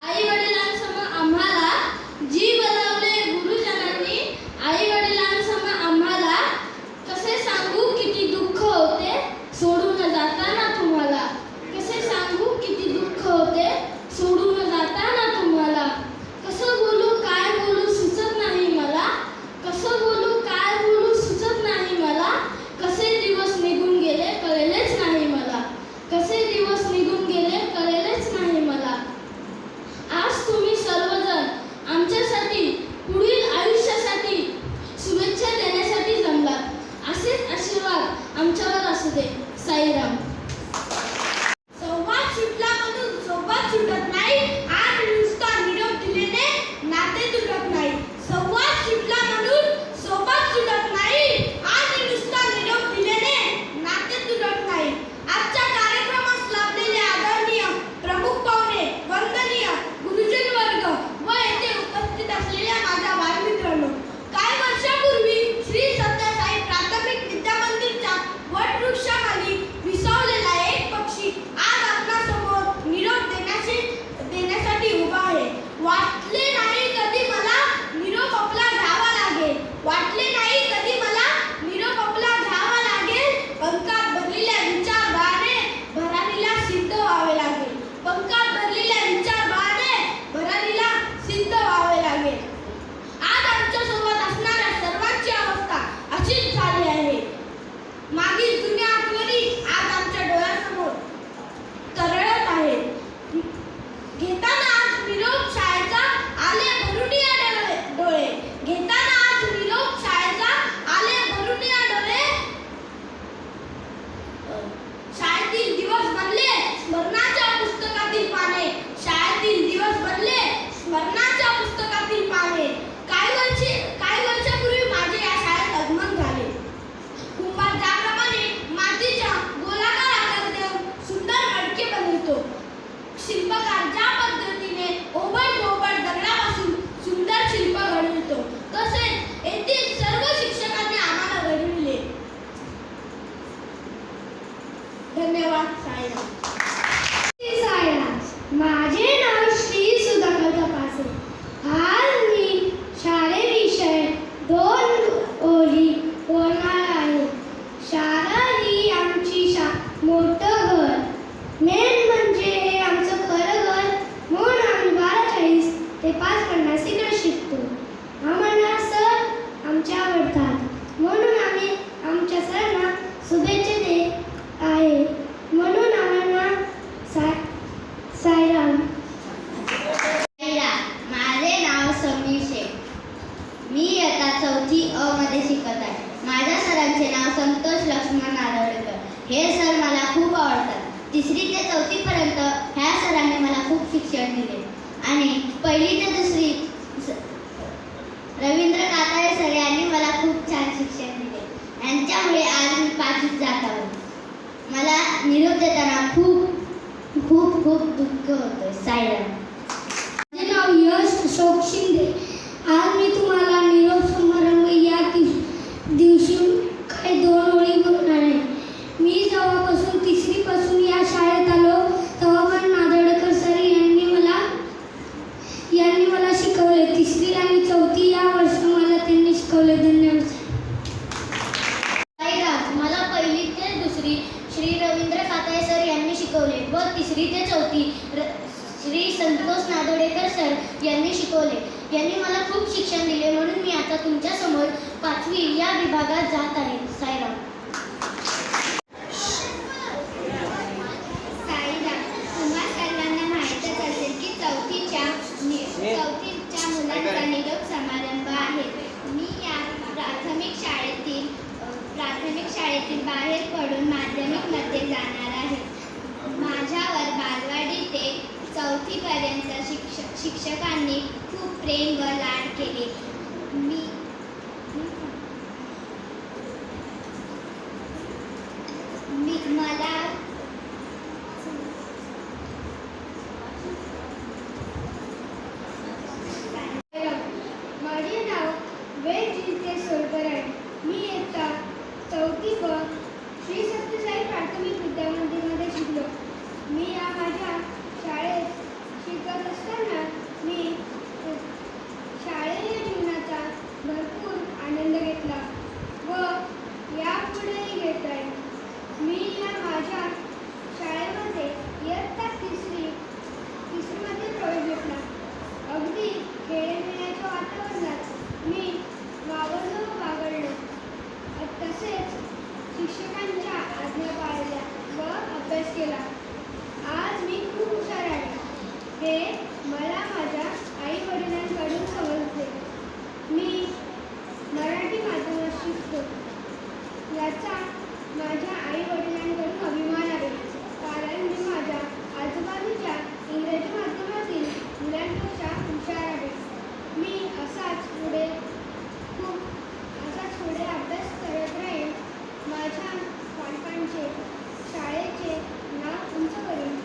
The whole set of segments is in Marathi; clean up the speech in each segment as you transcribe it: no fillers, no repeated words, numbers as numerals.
आई वडिलांसमोर आम्हाला जी बनवले गुरुजनांनी, आई वडिलांसमोर आम्हाला कसे सांगू किती दुःख होते सोडून जाताना तुम्हाला, कसे सांगू किती दुःख होते सोडून जाताना तुम्हाला, कसं बोलू काय बोलू सुचत नाही मला, कसं बोलू काय बोलू सुचत नाही मला, कसे दिवस निघून गेले कळलेच नाही मला, कसे दिवस निघून गेले कळलेच नाही मला। आज तुम्ही सर्वजण आमच्यासाठी पुढील आयुष्यासाठी शुभेच्छा देण्यासाठी जमलात। असेच आशीर्वाद आमच्यावर असू दे। साईराम। संवाद सुटला म्हणून सोबत सुटत नाही, आज नुसता निरोप दिलेने नाते तुटत नाही। संवाद सुटला म्हणून सोबत सुटत नाही, आज नुसता निरोप दिलेने नाते तुटत नाही। आजच्या कार्यक्रमास लाभलेले आदरणीय प्रमुख पाहुणे, वंदनीय गुरुजन वर्ग व येथे उपस्थित असलेल्या माझ्या बालमित्रांनो, काही वर्षापूर्वी श्री सत्यसाई प्राथमिक विद्यामंदिरच्या वटवृक्षाखाली विसावलेला एक पक्षी आज आपल्यासमोर निरोप देण्यासाठी उभा आहे। वाटले नाही कधी मला निरोप आपला घ्यावा लागेल, वाटले नाही कधी मला निरोप आपला घ्यावा लागेल, पंखात भरलेल्या विचारभाराने भरारीला सिद्ध व्हावे लागेल, पंखात भरलेल्या विचारभाराने भरारीला सिद्ध व्हावे लागेल। आज आमच्यासोबत असणाऱ्या सर्वांची अवस्था अशीच झाली आहे। मागील जुन्या आठवणी आज आमच्या डोळ्यासमोर तरळत आहेत। घेताना आज निरोप शाळेचा आले भरून या डोळे, घेताना आज निरोप शाळेचा आले भरून या डोळे। शाळेतील दिवस बनले स्मरणाच्या पुस्तकातील पाने, शाळेतील दिवस बनले स्मरणाच्या पुस्तकातील पाने। काही वर्षापूर्वी माझे या शाळेत आगमन झाले। कुंभार ज्याप्रमाणे मातीच्या गोलाकार आकार देऊन सुंदर मडके बनवितो, शिल्पकार ज्या पद्धतीने ओबड दगडापासून सुंदर शिल्प घडवितो, तसेच येथील सर्व शिक्षकांनी आम्हाला घडविले। धन्यवाद। साईराम। माझे नाव श्री सुधाकर तपासे। आज मी शाळेविषयी 2 ओळी बोलणार आहे। शाळा ही आमची मोठं घर, मेन म्हणजे हे आमचं खरं घर, म्हणून आम्ही 12:40 ते 5:50 इकडे शिकतो। आम्हाला सर आमचे आवडतात, म्हणून आम्ही आमच्या सरांना शुभेच्छा देत आहे, म्हणून आम्हाला साईराम। माझे नाव समीर शेख, मी इयत्ता 4थी अ मध्ये शिकत आहे। माझ्या सरांचे नाव संतोष लक्ष्मण नारळकर। हे सर मला खूप आवडतात। 3री ते 4थी पर्यंत ह्या सरांनी मला खूप शिक्षण दिले आणि 1ली ते 2री रवींद्र काताळे सर यांनी मला खूप छान शिक्षण दिले। यांच्यामुळे आज मी 5वीत जात आहे। मला निरोप देताना खूप दुःख होतोय। साईराम। माझे नाव यश अशोक शिंदे। आज मी तुम्हाला निरोप समारंभ या दिवशी काही 2 ओळी बोलणार आहे। मी जेव्हापासून 3री पासून या शाळेत आलो तेव्हापासून नादडकर सर यांनी मला शिकवले। 3री आणि 4थी या वर्षी मला त्यांनी शिकवले। धन्यवाद। साईराम। मला 1ली ते 2री श्री रवींद्र काताळे सर यांनी शिकवले व 3री ते 4थी श्री संतोष नादोडेकर सर यांनी शिकवले। यांनी मला खूप शिक्षण दिले, म्हणून मी आता तुमच्या समोर 5वी या विभागात जात आहे। साईराम। तुम्हा सर्वांना माहीतच असेल की 4थीच्या मुलांचा निरोप समारंभ आहे। मी या प्राथमिक शाळेतील बाहेर पडून माध्यमिकमध्ये जाणार आहे। माझ्यावर बालवाडी ते 4थी पर्यंत शिक्षकांनी खूप प्रेम व लाड केले। मला माझे नाव वेद सोलकर आहे। मी इयत्ता 4थी व श्री सत्यसाई प्राथमिक विद्यामंदिरमध्ये शिकलो। मी या माझ्या शाळेत शिकत असताना मी शालेय जीवनाचा भरपूर आनंद घेतला व यापुढेही घेत आहे. मी या माझ्या शाळेमध्ये इयत्ता तिसरीमध्ये प्रवेश घेतला. अगदी खेळमेळ्याच्या वातावरणात मी वावरलो व वागडलो. तसेच शिक्षकांच्या आज्ञा पाळल्या व अभ्यास केला. आज मी खूप हुशार आहे हे मला माझ्या आई वडिलांकडून समजले. मी मराठी माध्यमात शिकतो याचा माझ्या आई वडिलांकडून अभिमान आहे, कारण मी माझ्या आजूबाजूच्या इंग्रजी माध्यमातील मुलांपेक्षा हुशार आहे. मी असाच पुढे अभ्यास करत राहीन. माझ्या पालकांचे शाळेचे नाव उंच करीन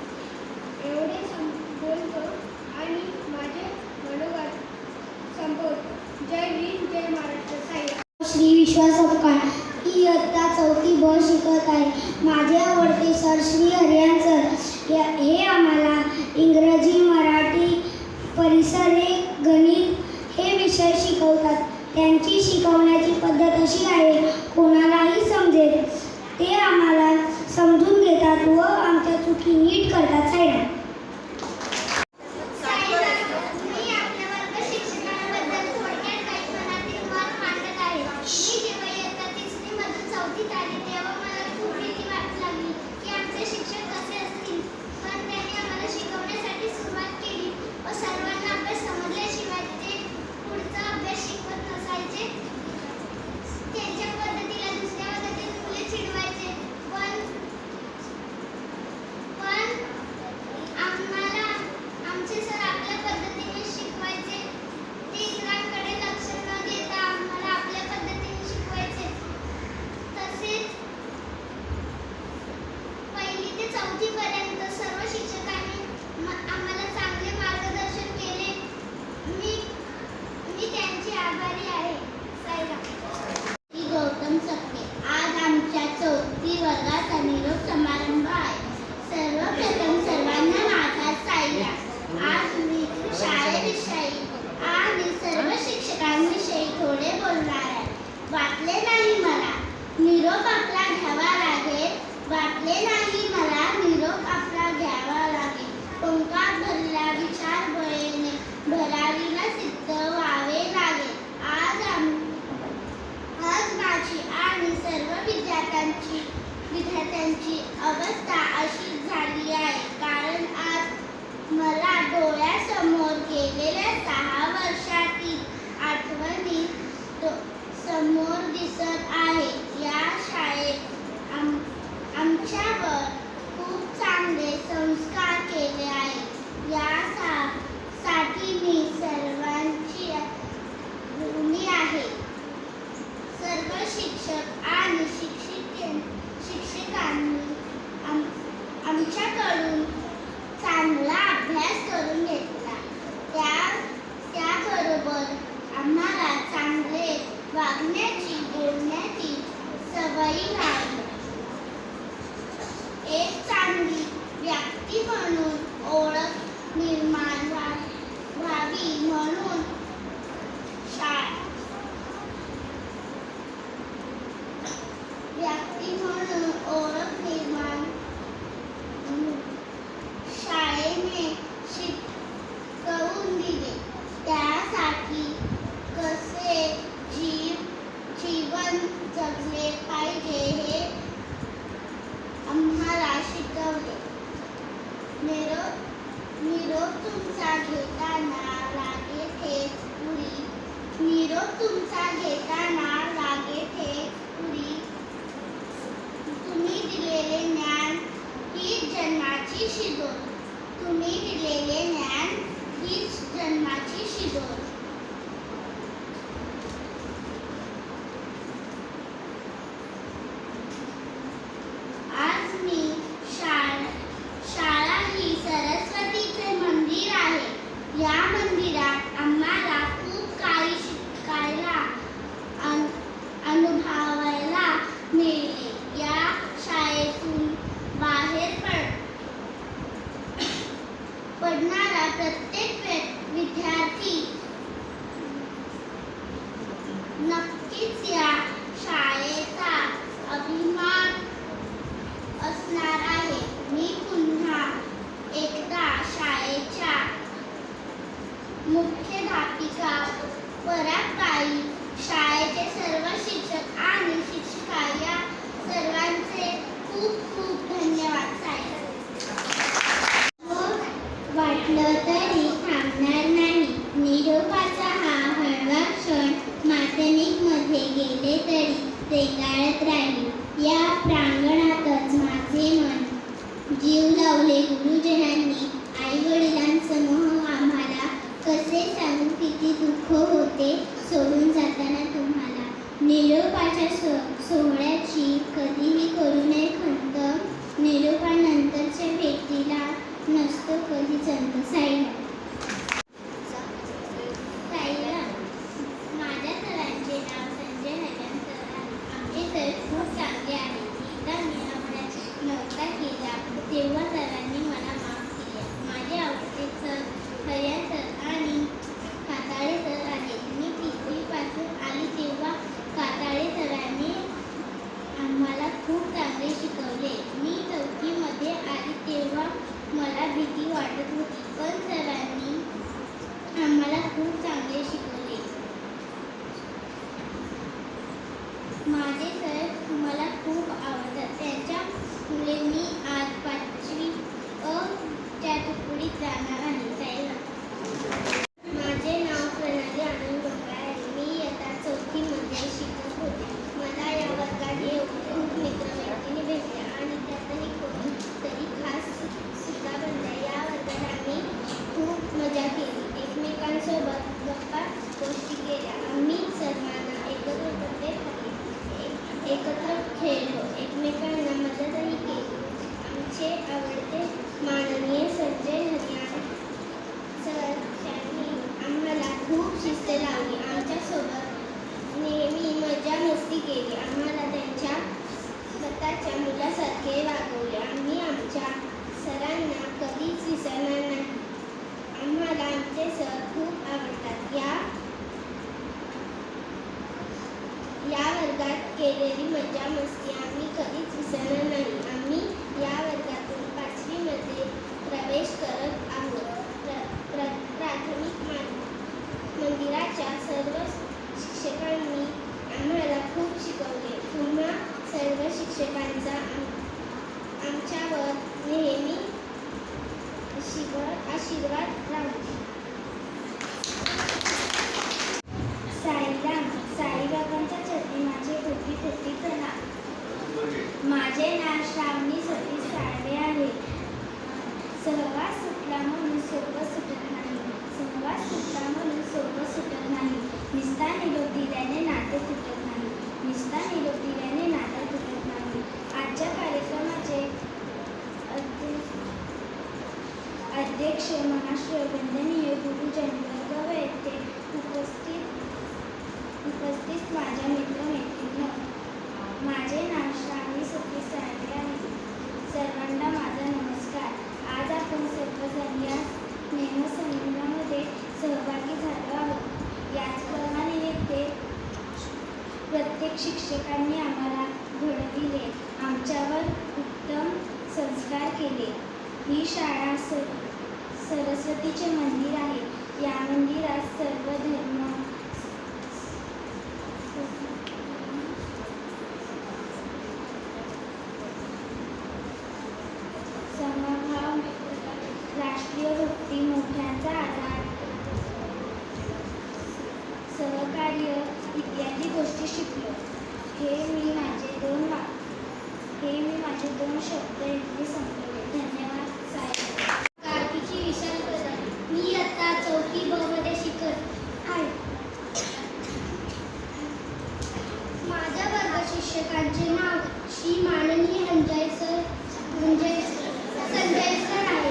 एवढे बोलतो आणि माझे मनोगत संपवतो. जय हिंद, जय महाराष्ट्र. साई. श्री विश्वास अपकार इयत्ता 4थी ब शिकत आहे. माझे आवडते सर श्री हरियान सर हे आम्हाला इंग्रजी, मराठी, परिसर, गणित हे विषय शिकवतात. त्यांची शिकवण्याची पद्धत अशी आहे, कोणालाही समजेल ते आम्हाला समजून घेतात व आमच्या चुकी नीट करतात. साईडा. मी आपल्या वर्ग शिक्षकांबद्दल थोडक्यात काही मनातील मत मांडत आहे. मी जेव्हा इयत्ता 3री मधून 4थीत आले तेव्हा मला खूप भीती वाटू लागली की आमचे शिक्षक कसे असतील. पण त्यांनी आम्हाला शिकवण्यासाठी सुरुवात केली व सर्वांना अभ्यास समजल्याशिवाय ते पुढचा अभ्यास शिकवत नसायचे. त्यांच्या पद्धतीला दुसऱ्या पद्धतीने मुले चिडवायचे. पण आम्हाला आमचे सर आपल्या पद्धतीने शिकवायचे. ते इतरांकडे लक्ष न देता आम्हाला आपल्या पद्धतीने शिकवायचे. तसेच 1ली ते 4थी पर्यंत सर्व शिक्षकांनी आम्हाला चांगले मार्गदर्शन केले. मी त्यांची आभारी आहे. साईराम. गौतम सत्ते. आज आमच्या 4थी वर्गाचा निरोप समारंभ आहे. सर्वप्रथम सर्वांना माझा साईराम. आज मी शाळेविषयी आणि सर्व शिक्षकांविषयी थोडे बोलणार आहे. वाटले नाही मला निरोप आपला घ्यावा लागेल. वाटले नाही मला निरोप आपला घ्यावा लागेल. पंखात भरल्या विचार बळेने भरारीला सिद्ध व्हावे लागेल. आज माझी आणि सर्व विद्यार्थ्यांची अवस्था अशी झाली आहे, कारण आज मला डोळ्यासमोर गेलेल्या 6 वर्षातील आठवणी समोर दिसत आहे. या शाळेत आमच्यावर खूप चांगले संस्कार केले आहेत. यासाठी मी सर्वांची ऋणी आहे. सर्व शिक्षक आणि शिक्षिकांनी आमच्याकडून चांगला अभ्यास करून घेतला. त्याबरोबर आम्हाला चांगले वागण्याची, बोलण्याची सवयी लागली. एक चांगली व्यक्ती म्हणून ओळख निर्माण व्हावी म्हणून शाळेने शिकवून दिले. त्यासाठी कसे जीवन जगले पाहिजे हे आम्हाला शिकवले. निरोप तुमचा घेताना लागे ठेच उरी. निरोप तुमचा घेताना लागे ठेच उरी. तुम्ही दिलेले ज्ञान हीच जन्माची शिदोर. तुम्ही दिलेले ज्ञान हीच जन्माची शिदोर. आज मी शाळा ही सरस्वतीचे मंदिर आहे. या मंदिरात आम्हाला खूप काही शिकायला अनुभवायला मिळाले. या शाळेतून बाहेर पडणारा लावले गुरुजनांनी आई वडिलांसमोर आम्हाला कसे सांगू किती दुःख होते सोडून जाताना तुम्हाला निरोपाच्या सोहळ्याची कधीही करू नये खंत निरोपानंतरच्या भेटीला नसतो कधी चंत साईराम माझ्या सरांचे नाव संजय हरिहंत आहे. आमचे सर खूप चांगले आहे. एकदा मी अभ्यास नव्हता केला तेव्हा सरांनी मला माफ केले. माझे आवडते सर हरिहंत आणि काताळे सर आहेत. मी तिसरीपासून आली तेव्हा काताळे सरांनी आम्हाला खूप चांगले शिकवले. मी चौथीमध्ये आली तेव्हा मला भीती वाटत होती पण सरांनी आम्हाला खूप चांगले शिकवले. माझे सर मला खूप आवडतात. त्यांच्यामुळे मी आज 5वी अ च्या तुकडीत जाणार आहे. माझे नाव प्रणाली आनंद डोंगरे आहे. मी इयत्ता 4थीमध्ये शिकत होते. मला या वर्गात खूप मित्रमैत्रिणी भेटल्या आणि त्यातही कोणीतरी खास सुद्धा बनल्या. या वर्गात आम्ही खूप मजा केली. एकमेकांसोबत गप्पा गोष्टी केल्या. आम्ही सर्वांना एकत्र खेळलो. एकमेकांना मदतही केली. आमचे आवडते माननीय संजय हरियाण सर त्यांनी आम्हाला खूप शिस्त लावली. आमच्यासोबत नेहमी मजा मस्ती केली. आम्हाला त्यांच्या स्वतःच्या मुलासारखे वागवले. आम्ही आमच्या सरांना कधीच विसरणार नाही. आम्हाला आमचे सर खूप आवडतात. या वर्गात केलेली मजा मस्ती आम्ही कधीच विसरणार नाही. आम्ही या वर्गातून 5वीमध्ये प्रवेश करत आहोत. प्राथमिक मंदिराच्या सर्व शिक्षकांनी आम्हाला खूप शिकवले. तुम्हा सर्व शिक्षकांचा आमच्यावर नेहमी आशीर्वाद राहू. साईराम साईबाबांच्या चरणी माझे कोटी प्रणाम. माझे नाव श्रावणी सतीश साळवे आहे. सहवास सुटला म्हणून सोबत सुटत नाही. सहवास सुटला म्हणून सोबत सुटत नाही. निस्ता निरोप दिल्याने नाते तुटत नाही. निस्ता निरोप दिल्याने नाते तुटत नाही. आजच्या कार्यक्रमाचे अध्यक्ष महाराष्ट्र वंदनीय गुरुजनवर्ग व येथे उपस्थित माझ्या मित्रमैत्रिणी, माझे नाव श्रावणी सतीश साळवे आहे. सर्वांना माझा नमस्कार. आज आपण सर्वजण या स्नेहसंमेलनामध्ये सहभागी झालो आहोत. याचप्रमाणे येथे प्रत्येक शिक्षकांनी आम्हाला घडविले, आमच्यावर उत्तम संस्कार केले. ही शाळा सरस्वतीचे मंदिर आहे. या मंदिरात सर्व धर्म समभाव, राष्ट्रीय भक्ती, मोठ्यांचा आधार, सहकार्य इत्यादी गोष्टी शिकलो. हे मी माझे दोन शब्द इथे संपवले. धन्यवाद साहेब. कार्तिकी विशाल कदम. मी आता 4थी ब मध्ये शिकत आहे. माझ्या वर्ग शिक्षकांचे नाव श्री माननीय संजय सर आहे.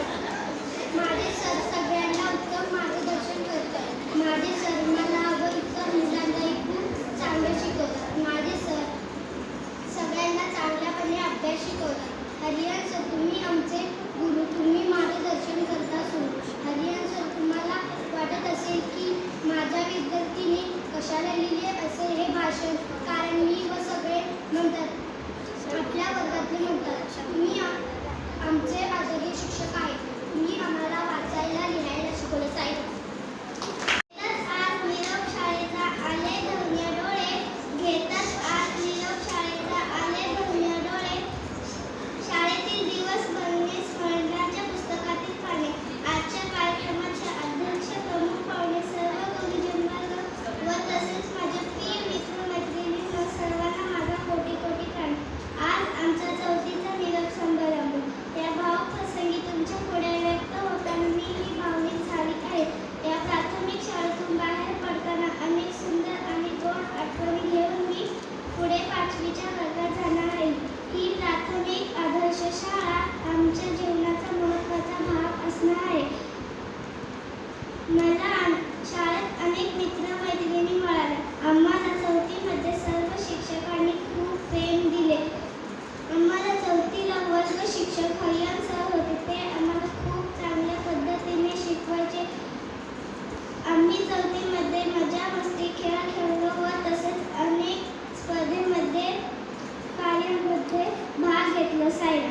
माझे सर सगळ्यांना उत्तम मार्गदर्शन करतात. माझे सर मला व इतर मुलांनाही खूप चांगलं शिकवतात. माझे सर सगळ्यांना चांगल्यापणे अभ्यास शिकवतात. हरिहर सर तुम्ही आमचे गुरु, तुम्ही मार्गदर्शन करता असून हरिहर सर तुम्हाला वाटत असेल की माझ्या विद्यार्थीने कशाला लिहिले असेल हे भाषण, कारण मी व सगळे म्हणतात आपल्या वर्गातले म्हणतात तुम्ही आमचे आदरणीय शिक्षक आहेत. तुम्ही आम्हाला वाचायला लिहायला शिकवलं. साहेब आज निरोप शाळेचा आले धन्य डोळे. घेतात आज निरोप शाळेचा आले धन्य डोळे. शाळेतील दिवस बनले स्मरणाच्या पुस्तकातील पाने. आजच्या कार्यक्रमाचे अध्यक्ष, प्रमुख पाहुणे, सर्व गुरुजन वर्ग व तसेच माझ्या प्रिय मित्रमैत्रिणींना सर्वांना माझा कोटी प्रणाम. आज आमचा 4थीचा निरोप समारंभ. त्या भावप्रसंगी माझं सायरा.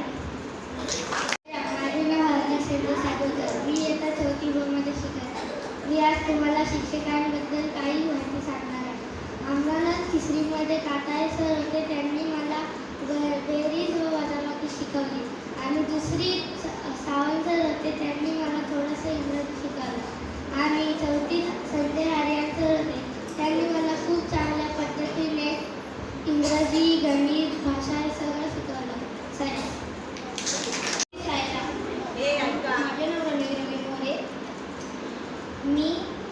माझे नाव हरण्या सेंद्र सागोदर. मी इयत्ता 4थी ब मध्ये शिकत आहे. मी आज तुम्हाला शिक्षकांबद्दल काही माहिती सांगणार आहे. आम्हाला 3री मध्ये काटाळे सर होते. त्यांनी मला बेरीज व वजाबाकी शिकवली. आणि 2रीत सावंत सर होते. त्यांनी मला थोडंसं इंग्रजी शिकवलं. आणि 4थीत संजय हरियाण सर होते. त्यांनी मला खूप चांगल्या पद्धतीने इंग्रजी, गणित, भाषा हे सगळं शिकवलं. माझे नाव रवी मोरे.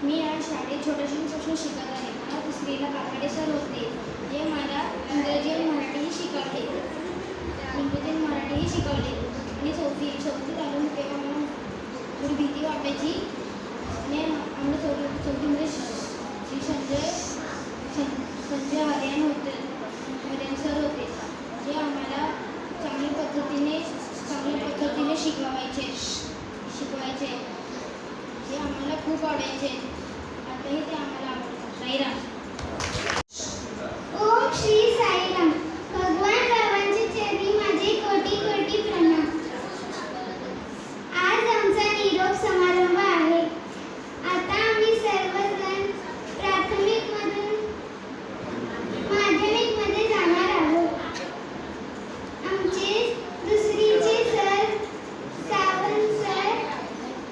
मी आज शाळेत छोट्याशापासून शिकत आहे. मला 3रीला काकाडे सर होते. जे मला इंग्रजी आणि मराठीही शिकवले. आणि चौथीत आलो तेव्हा मला थोडी भीती वाटायची. आणि आम्हाला चौथीमध्ये श्री संजय हरियाण सर होते. जे आम्हाला चांगल्या पद्धतीने शिकवायचे. जे आम्हाला खूप आवडायचे. आताही ते आम्हाला आवडतात. साईराम. ओम श्री साईराम. भगवान रावांचे चरणी माझे कोटी कोटी प्रणाम. आज आमचा निरोप समारंभ आहे. आता आम्ही सर्वजण प्राथमिकमधून माध्यमिकमध्ये जाणार आहोत. आमचे 2रीचे सर सावंत सर,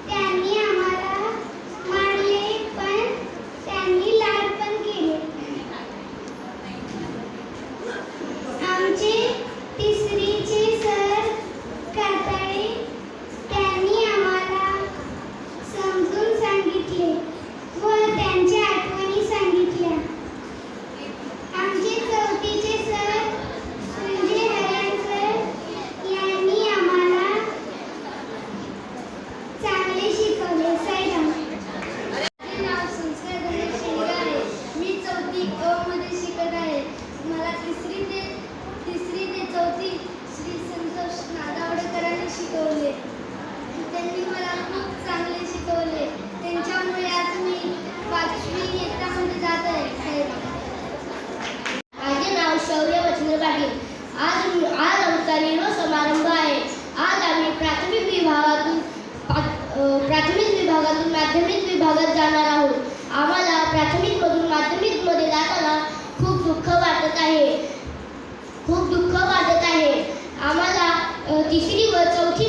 त्यांनी आम्हाला मारले, पण त्यांनी लाड पण केले. आमचे 3रीचे सर काटाळे, त्यांनी आम्हाला समजून सांगितले व त्यांच्या आठवणी सांगितल्या. आमचे 4थीचे सर संजय हरियाण सर, यांनी आम्हाला चांगले शिकवले. साईराम. माझे नाव संस्कार गणेश शेंडगे आहे. मी 4थी अ मध्ये शिकत आहे. मला 3री ते 4थी श्री संतोष नादावडेकरांनी शिकवले. त्यांनी मला खूप चांगले शिकवले. त्यांच्यामुळे आज मी 5वी इयत्तामध्ये जात आहे. साईराम. माझे नाव शौर्य वचंद्र पाटील. आज आमचा निरोप समारंभ आहे. आज आम्ही प्राथमिक विभागातून माध्यमिक विभागात जाणार आहोत. आम्हाला प्राथमिकमधून माध्यमिकमध्ये जाताना खूप दुःख वाटत आहे. आम्हाला 3री व 4थी